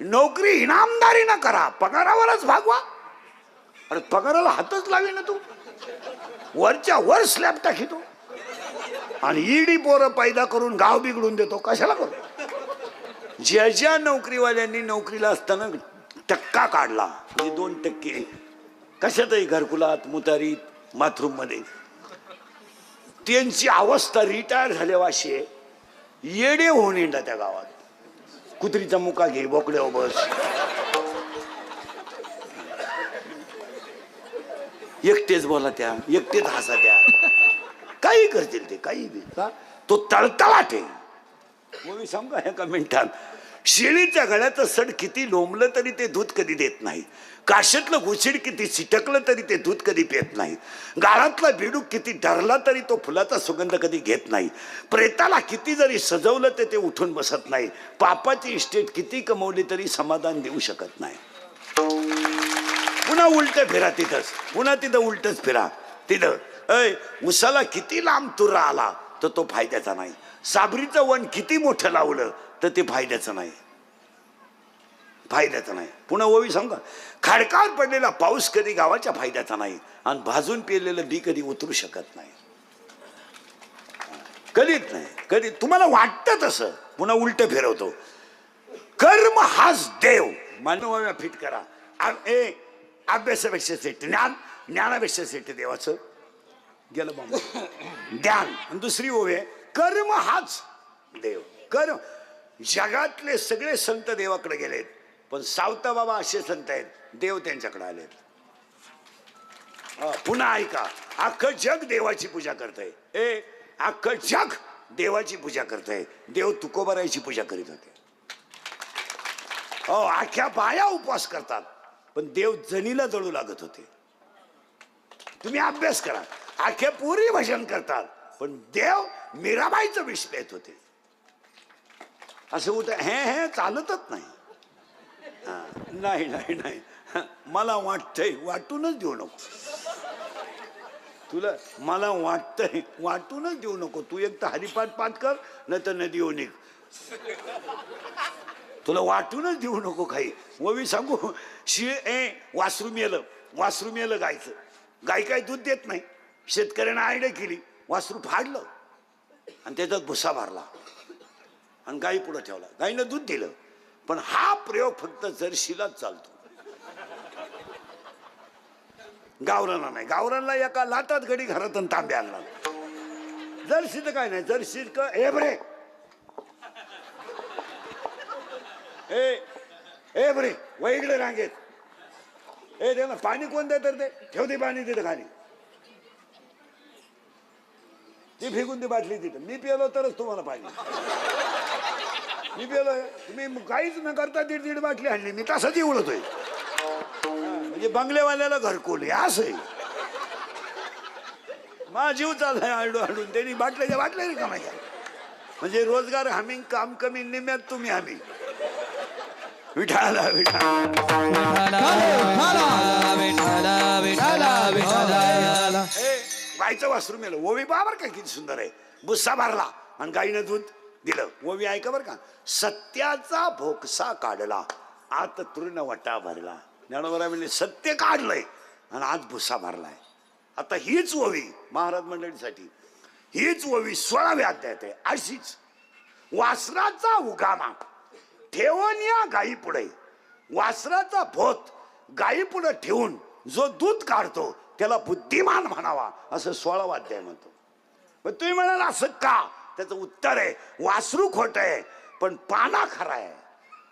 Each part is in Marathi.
नोकरी इनामदारीनं करा, पगारावरच भागवा. अरे पगाराला हातच लावी ना तू, वरच्या वर स्लॅब टाकीतो आणि ईडी पोरं पैदा करून गाव बिघडून देतो. कशाला करू? ज्या ज्या नोकरीवाल्यांनी नोकरीला असताना टक्का काढला, म्हणजे 2% कशातही, घरकुलात, मुतारीत, बाथरूम मध्ये, त्यांची अवस्था रिटायर झाल्यावाशी येडे होऊन येणार त्या गावात. कुत्रीचा मुका घे, बोकड्या बस, एकटेच बोला त्या, एकटेच हसा त्या, काही करतील ते, काही बी. तो तळतळाट आहे. मग मी सांगू एका मिनिटात, शेळीच्या गळ्याचं सड किती लोंबलं तरी ते दूध कधी देत नाही. काशीतलं घुशीड किती चिटकलं तरी ते दूध कधी पित नाही. गाळातला बेडूक किती डरला तरी तो फुलाचा सुगंध कधी घेत नाही. प्रेताला किती जरी सजवलं तर ते उठून बसत नाही. पापाची इस्टेट किती कमवली तरी समाधान देऊ शकत नाही. पुन्हा उलट फिरा तिथंच, पुन्हा तिथं उलटच फिरा तिथं. उसाला किती लांब तुरा आला तर तो फायद्याचा नाही. साबरीचं वन किती मोठं लावलं तर ते फायद्याचं नाही, फायद्याचं नाही. पुन्हा ओवी सांगा, खडकावर पडलेला पाऊस कधी गावाच्या फायद्याचा नाही, आणि भाजून पेरलेलं बी कधी उतरू शकत नाही, कधीच नाही. कधी तुम्हाला वाटतं तसं. पुन्हा उलट फिरवतो, कर्म हाच देव. मानवाला फिट करा. अभ्यासापेक्षा सेट ज्ञान, ज्ञानापेक्षा सेट देवाचं गेलं बाबा ज्ञान. आणि दुसरी ओवी आहे, कर्म हाच देव. कर्म. जगातले सगळे संत देवाकडे गेलेत, पण सावता बाबा असे संत आहेत, देव त्यांच्याकडे आलेत. पुन्हा ऐका, अख्खं जग देवाची पूजा करतंय. अख्खं जग देवाची पूजा करतंय. देव तुकोबारायची पूजा करीत होते. अख्ख्या बाया उपवास करतात, पण देव जनीला जळू लागत होते. तुम्ही अभ्यास करा. अख्ख्या पुरी भजन करतात, पण देव मीराबाईचं विष पेत होते. असं होत हे चालतच नाही. नाही नाही नाही, मला वाटतंय, वाटूनच देऊ नको तुला. मला वाटतंय, वाटूनच देऊ नको. तू एक तर हरिपाठ पाठ कर, नाही तर नदी येऊ निघ. तुला वाटूनच देऊ नको काही. मी सांगू, वासरू मेलं, वासरू मेलं गायचं. गाय काय दूध देत नाही. शेतकऱ्यानं आयडिया केली, वासरू फाडलं आणि त्याच्यात भुसा भरला आणि गाई पुढे ठेवला. गाईनं दूध दिलं. पण हा प्रयोग फक्त जर्शीलाच चालतो, गावरानला नाही. गावरानला एका लाटात घडी घरातून तांबे आणला. जर्सी तर काय नाही. जर्सी हे बरे, ए बरे वैगडे रांगेत, दे ना पाणी. कोण दे तर ते ठेवते पाणी तिथं खाली, ती फेकून ती बाटली तिथं. मी पिलो तरच तुम्हाला पाणी. मी पिलो, तुम्ही काहीच न करता 1.5 बाटली आणली. मी तसंच उडतोय, म्हणजे बंगलेवाल्याला घरकोल असं आहे. माझा जीव चाललाय आडू आडून. त्यांनी बाटल्याच्या बाटल्या कमायच्या, म्हणजे रोजगार हमी काम कमी, निम्यात तुम्ही हमी. विठाला गायचं वासरू मेलं. ओवी बाबर का किती सुंदर आहे. भुस्सा भरला आणि गाईनं दूध दिलं. ओवी ऐका बर का, सत्याचा भोगसा काढला, आत तृण वटा भरला. ज्ञानोबा म्हणजे सत्य काढलंय आणि आज भुस्सा भरलाय. आता हीच ओवी महाराज मंडळीसाठी, हीच ओवी 16व्या अध्यायात आहे. अशीच वासराचा उगामा ठेवून या गाई पुढे, वासराचा भोत गाई पुढे ठेवून जो दूध काढतो त्याला बुद्धिमान म्हणावा, असं 16वा अध्याय म्हणतो. पण तुम्ही म्हणाल असं का? त्याचं उत्तर आहे, वासरू खोट आहे पण पाना खरा आहे.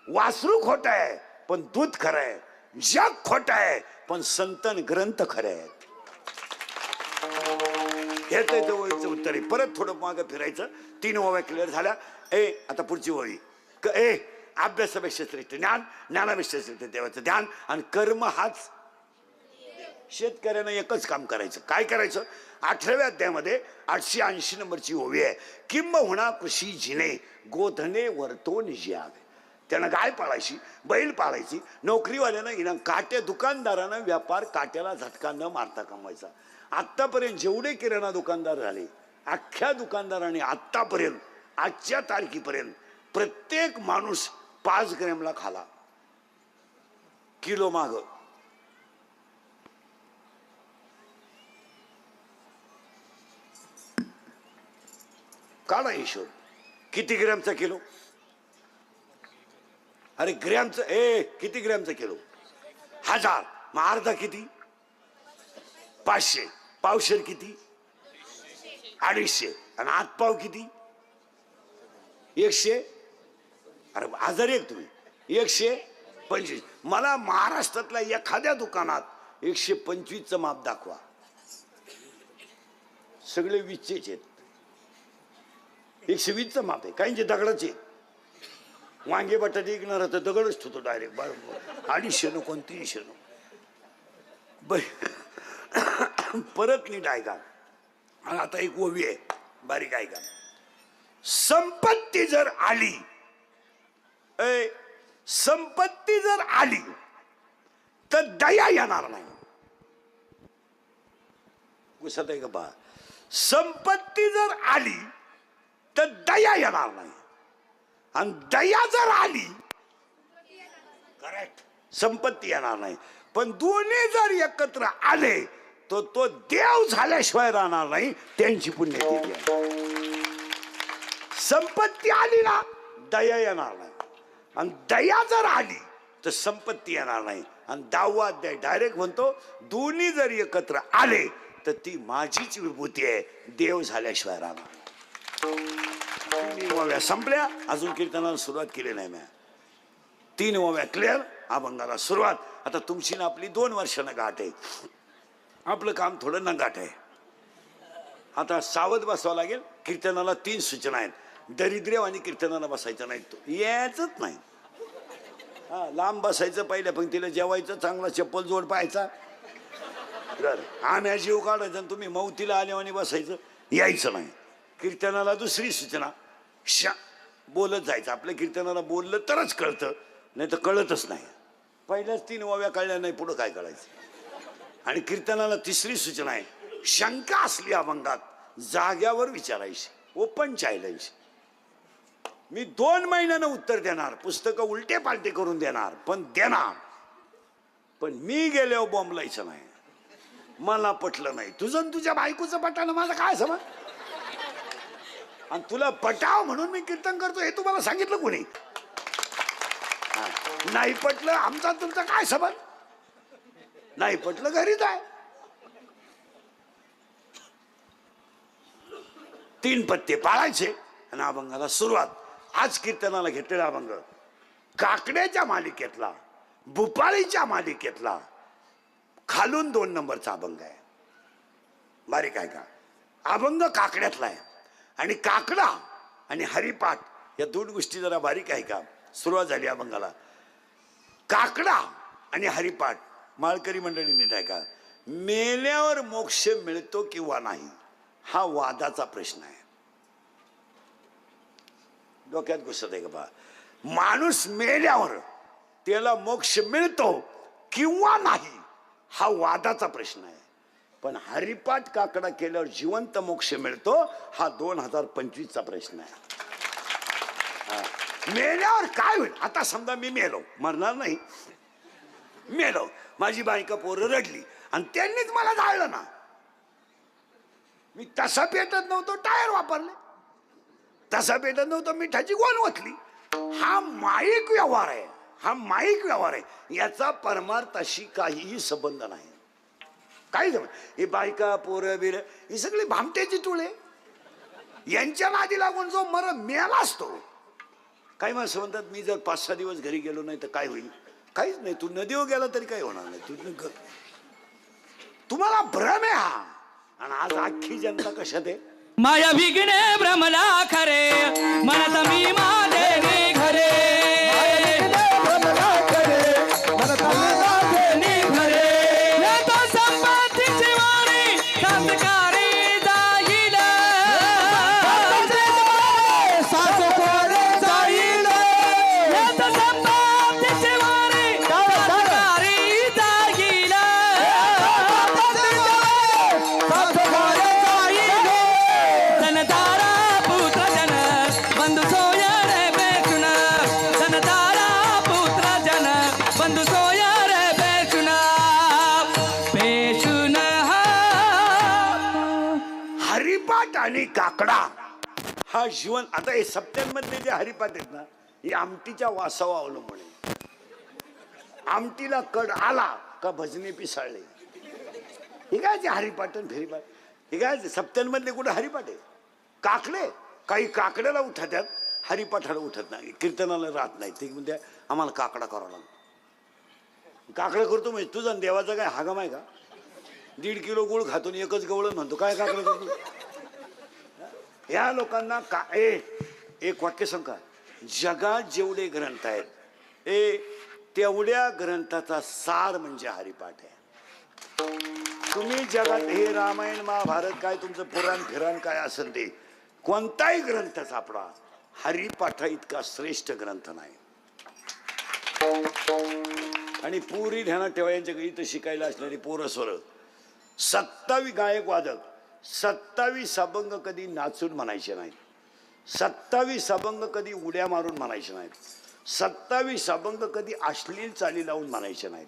वासरू खोट आहे पण दूध खरं आहे. जग खोट आहे पण संतन ग्रंथ खरे आहेत. हे त्याचं ओळीचं उत्तर आहे. परत थोडं मागं फिरायचं. 3 ओव्या क्लिअर झाल्या. आता पुढची ओळी. अभ्यासापेक्षा श्रेष्ठ ज्ञान, ज्ञानापेक्षा श्रेष्ठ देवाचं ध्यान, आणि कर्म हाच. शेतकऱ्यानं एकच काम करायचं. काय करायचं? 18व्या अध्यायामध्ये 880 नंबरची ओवी आहे. किंबहुना कृषी जिने गोधने वर्तोन जियावे. त्यानं गाय पाळायची, बैल पाळायची. नोकरीवाल्यानं इनाम, काट्या दुकानदारानं व्यापार काट्याला झटका न मारता कमवायचा. आत्तापर्यंत जेवढे किराणा दुकानदार झाले, अख्ख्या दुकानदारांनी आत्तापर्यंत, आजच्या तारखेपर्यंत प्रत्येक माणूस 5 ग्रॅमला खाला. किलो माग. काढा हिशोब. किती ग्रॅमचा किलो? अरे ग्रॅमचं किती ग्रॅमचा किलो? 1000. मग अर्धा किती? 500. पावशेर किती? 250. आणि आतपाव किती? 100. अरे 1001 तुम्ही 125. मला महाराष्ट्रातल्या एखाद्या दुकानात 125चं माप दाखवा. सगळे 20चेच आहेत. 120चं माप आहे. काहींचे दगडाचे. वांगे बटाटे विकणार तर दगडच ठेवतो डायरेक्ट. 250 नको 300 नको. परत नीट ऐका. आणि आता एक ओवी आहे, बारीक ऐका. संपत्ती जर आली, संपत्ती जर आली तर दया येणार नाही. घुसत आहे का पहा. संपत्ती जर आली तर दया येणार नाही. आणि दया जर आली, करेक्ट, संपत्ती येणार नाही. पण दोन्ही जर एकत्र आले तर तो देव झाल्याशिवाय राहणार नाही. त्यांची पुण्यतिथी आहे. संपत्ती आली ना, दया येणार नाही. आणि दया जर आली तर संपत्ती येणार नाही. आणि 10वा अध्याय डायरेक्ट म्हणतो, दोन्ही जर एकत्र आले तर ती माझीच विभूती आहे. देव झाल्याशिवाय राहणार. ओव्या संपल्या. अजून कीर्तनाला सुरुवात केली नाही मी. 3 ओव्या क्लिअर. अभंगाला सुरुवात. आता तुमची ना आपली 2 वर्षानं गाठ आहे. आपलं काम थोडं नगाट आहे. आता सावध बसावं लागेल. कीर्तनाला 3 सूचना आहेत. दरिद्र्य आणि कीर्तनाला बसायचं नाही. तो यायचंच नाही. हा, लांब बसायचं. पहिल्या पंक्तीला जेवायचं. चांगला चप्पल जोड पाहायचा. आम्ही जीव काढायचा आणि तुम्ही मौतीला आले आणि बसायचं. यायचं नाही. कीर्तनाला दुसरी सूचना, बोलत जायचं. आपल्या कीर्तनाला बोललं तरच कळतं, नाही तर कळतच नाही. पहिल्याच 3 ओव्या कळल्या नाही, पुढं काय कळायचं. आणि कीर्तनाला तिसरी सूचना आहे, शंका असली अभंगात जाग्यावर विचारायची. Open challenge. मी 2 महिन्यानं उत्तर देणार. पुस्तकं उलटे पालटे करून देणार, पण देणार. पण मी गेल्यावर बोंबलायचं नाही. मला पटलं नाही. तुझं तुझ्या बायकोचं पटानं माझं काय समज. आणि तुला पटाव म्हणून मी कीर्तन करतो हे तुम्हाला सांगितलं कोणी? नाही पटलं आमचा तुमचा काय संबंध? नाही पटलं घरीच आहे. 3 पत्ते पाळायचे आणि अभंगाला सुरुवात. आज कीर्तनाला घेतलेला अभंग काकड्याच्या मालिकेतला, भुपाळीच्या मालिकेतला खालून 2 नंबरचा अभंग आहे. बारीक आहे का. अभंग काकड्यातला आहे. आणि काकडा आणि हरिपाठ या 2 गोष्टी जरा बारीक आहे का. सुरुवात झाली अभंगाला. काकडा आणि हरिपाठ. माळकरी मंडळीने आहे का, मेल्यावर मोक्ष मिळतो किंवा नाही हा वादाचा प्रश्न आहे. डोक्यात घुसत आहे का बा. माणूस मेल्यावर त्याला मोक्ष मिळतो किंवा नाही हा वादाचा प्रश्न आहे. पण हरिपाठ काकडा केल्यावर जिवंत मोक्ष मिळतो हा 2025चा प्रश्न आहे. मेल्यावर काय होईल. आता समजा मी मेलो, मरणार नाही, मेलो, माझी बायका पोरं रडली आणि त्यांनीच मला जाळलं ना. मी तसा पेटत नव्हतो, टायर वापरले. तसा पेटत नव्हतो, मिठाची गोण ओतली. हा माईक व्यवहार आहे. हा माईक व्यवहार आहे. याचा परमार्थाशी काहीही संबंध नाही. काही जमत. हे बायका पोरं बिर ही सगळी भामट्याची टोळे. यांच्या नादी लागून जो मेला असतो. काही माणसं म्हणतात मी जर 5-6 दिवस घरी गेलो नाही तर काय होईल. काहीच नाही. तू नदीवर गेला तरी काही होणार नाही. तुम्हाला भ्रम आहे हा. आणि आज अख्खी जनता कशात आहे. माया विघ्ने भ्रमला खरे म्हणत मी माझे घरे. बंधु सोया रे आणि काकडा हा जीवन. आता हे सप्त्यांमधले जे हरिपाठ आहेत ना, हे आमटीच्या वासावर अवलंबून आहे. आमटीला कड आला का भजने पिसाळले. हे काय ते हरिपाटन फेरीपाठ, हे काय सप्त्यांमधले कुठे हरिपाठ आहे. काकडे काही काकड्याला उठतात, हरिपाठाला उठत नाही, कीर्तनाला राहत नाही. ते म्हणजे आम्हाला काकडा करावा लागतो. काकडा करतो म्हणजे तुझा देवाचा काय हागम आहे का. 1.5 किलो गुळ खातो आणि एकच गवळण म्हणतो काय काकडा करतो. या लोकांना का एक वाक्य सांग का, जगात जेवढे ग्रंथ आहेत तेवढ्या ग्रंथाचा सार म्हणजे हरिपाठ आहे. तुम्ही जगात हे रामायण महाभारत काय तुमचं पुराण फिराण काय असेल ते कोणताही ग्रंथ सापडा, हरिपाठा इतका श्रेष्ठ ग्रंथ नाही. आणि पुरी ध्यानात ठेवा, यांच्या इथं शिकायला असणारी पोरं सोरं 27 गायक वादक 27 अभंग कधी नाचून म्हणायचे नाहीत. 27 अभंग कधी उड्या मारून म्हणायचे नाहीत. 27 अभंग कधी अश्लील चाली लावून म्हणायचे नाहीत.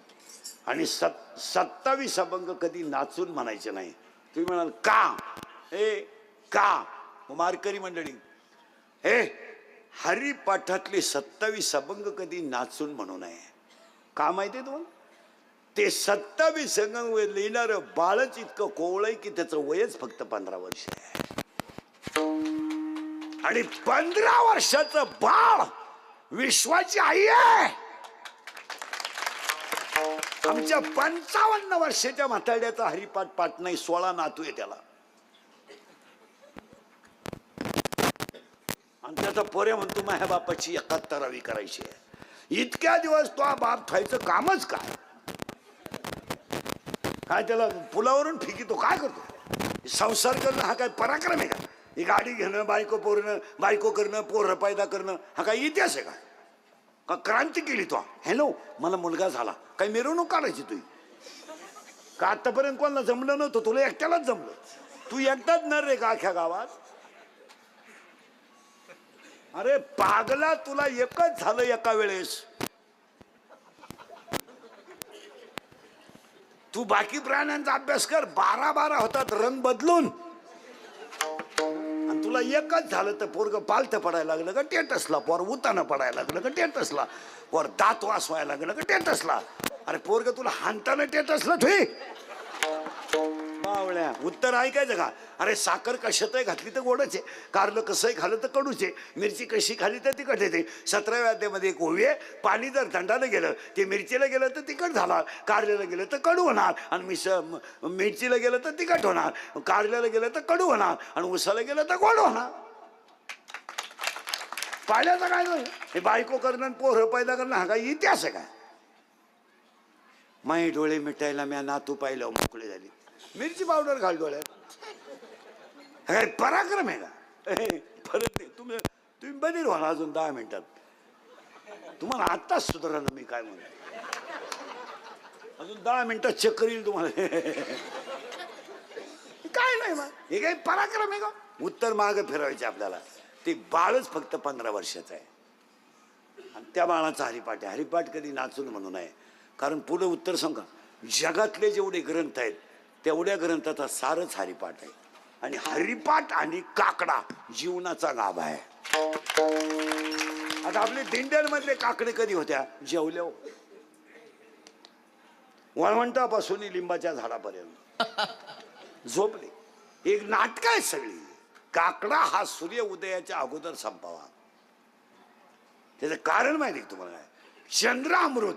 आणि 27 अभंग कधी नाचून म्हणायचे नाही. तुम्ही म्हणाल का का मारकरी मंडळी, हरिपाठातले 27 अभंग कधी नाचून म्हणू नये. का माहितीये तुम्हाला, ते 27 अभंग लिहिणार बाळच इतकं कोवळय की त्याचं वयच फक्त 15 वर्ष आहे. आणि 15 वर्षाचं बाळ विश्वाची आई आहे. आमच्या 55 वर्षाच्या म्हाताड्याचा हरिपाठ पाठ नाही, 16 नातू आहे त्याला. आणि त्याचा पोरे म्हणतो माझ्या बापाची 71वी करायची आहे. इतक्या दिवस तो बाप थायचं कामच काय, काय त्याला पुलावरून फिकितो काय करतो. संसार करणं हा काय पराक्रम आहे का. ही गाडी घेणं, बायको करणं, पोरं पैदा करणं हा काय इतिहास आहे का क्रांती केली तो. हॅलो मला मुलगा झाला, काही मिरवणूक काढायची तुझी का. आतापर्यंत कोणाला जमलं नव्हतं, तुला एकट्यालाच जमलं. तू एकटाच नर रे का अख्ख्या गावात. अरे पागला, तुला एकच झालं एका वेळेस. तू बाकी प्राण्यांचा अभ्यास कर, 12 होतात रंग बदलून. आणि तुला एकच झालं तर पोरग पालथं पडायला लागलं का टेटसला, पोर उताना पडायला लागलं का टेटसला, पोर दात वासवायला लागलं का टेटसला. अरे पोरग तुला हाणताना टेटसला ठुई बावळ्या. उत्तर ऐकायचं का. अरे साखर कशातही घातली तर गोडच आहे, कारलं कसंही खाल्लं तर कडूच आहे, मिरची कशी खाली तर तिखट येते. 17व्या अध्यायामध्ये एक ओवी आहे, पाणी जर थंडानं गेलं ते मिरचीला गेलं तर तिखट झालं, कारल्याला गेलं तर कडू होणार, आणि मिरचीला गेलं तर तिखट होणार, कारल्याला गेलं तर कडू होणार, आणि उसाला गेलं तर गोड होणार. पाण्याचं काय झालं. हे बायको करणं पोरं पैदा करणं हा काय इतिहास आहे काय. माई डोळे मिटायला म्या नातू पाहिलं मोकळे झाली. मिरची पावडर घाल डोळ्यात, काय पराक्रम आहे का. परत नाही तुम्ही बधीर व्हा अजून 10 मिनिटात. तुम्हाला आत्ताच सुधारलं मी काय म्हणतो. अजून 10 मिनिटात चक्कर येईल तुम्हाला. काय नाही मग हे काही पराक्रम आहे का. उत्तर मागे फिरवायचे आपल्याला. ते बाळच फक्त 15 वर्षाचं आहे आणि त्या बाळाचा हरिपाठ आहे. हरिपाठ कधी नाचून म्हणू नये. कारण पुढे उत्तर सांगा, जगातले जेवढे ग्रंथ आहेत तेवढ्या ग्रंथाचा सारच हरिपाठ आहे. आणि हरिपाठ आणि काकडा जीवनाचा गाभा आहे. आता आपले दिंड्यांमधले काकडे कधी होत्या, जेवल्या वळवंटापासून लिंबाच्या झाडापर्यंत झोपले. एक नाटक आहे सगळी. काकडा हा सूर्य उदयाच्या अगोदर संपावा. त्याचं कारण माहिती तुम्हाला काय. चंद्रामृत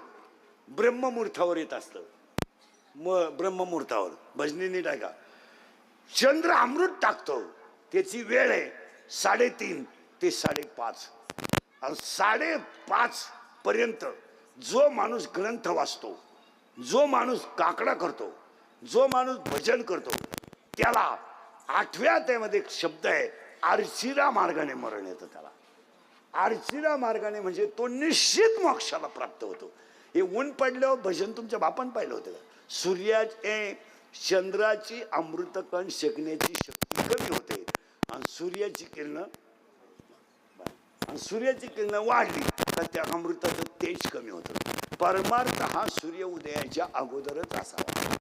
ब्रह्ममुहूर्तावर येत असतं. ब्रह्ममुहूर्तावर भजनीने टाका. चंद्र अमृत टाकतो, त्याची वेळ आहे 3:30 ते 5:30. आणि 5:30 पर्यंत जो माणूस ग्रंथ वाचतो, जो माणूस काकडा करतो, जो माणूस भजन करतो, त्याला 8व्या अध्यायामध्ये एक शब्द आहे, आर्चिरा मार्गाने मरण येतं. त्याला आर्चिरा मार्गाने म्हणजे तो निश्चित मोक्षाला प्राप्त होतो. हे ऊन पडल्यावर भजन तुमच्या बापान पाहिलं होतं का. चंद्राची अमृतकण शेकण्याची शक्ती कमी होते आणि सूर्याची किरणं वाढली तर त्या अमृताचं तेज कमी होतं. परमार्थ हा सूर्य उदयाच्या अगोदरच असावा.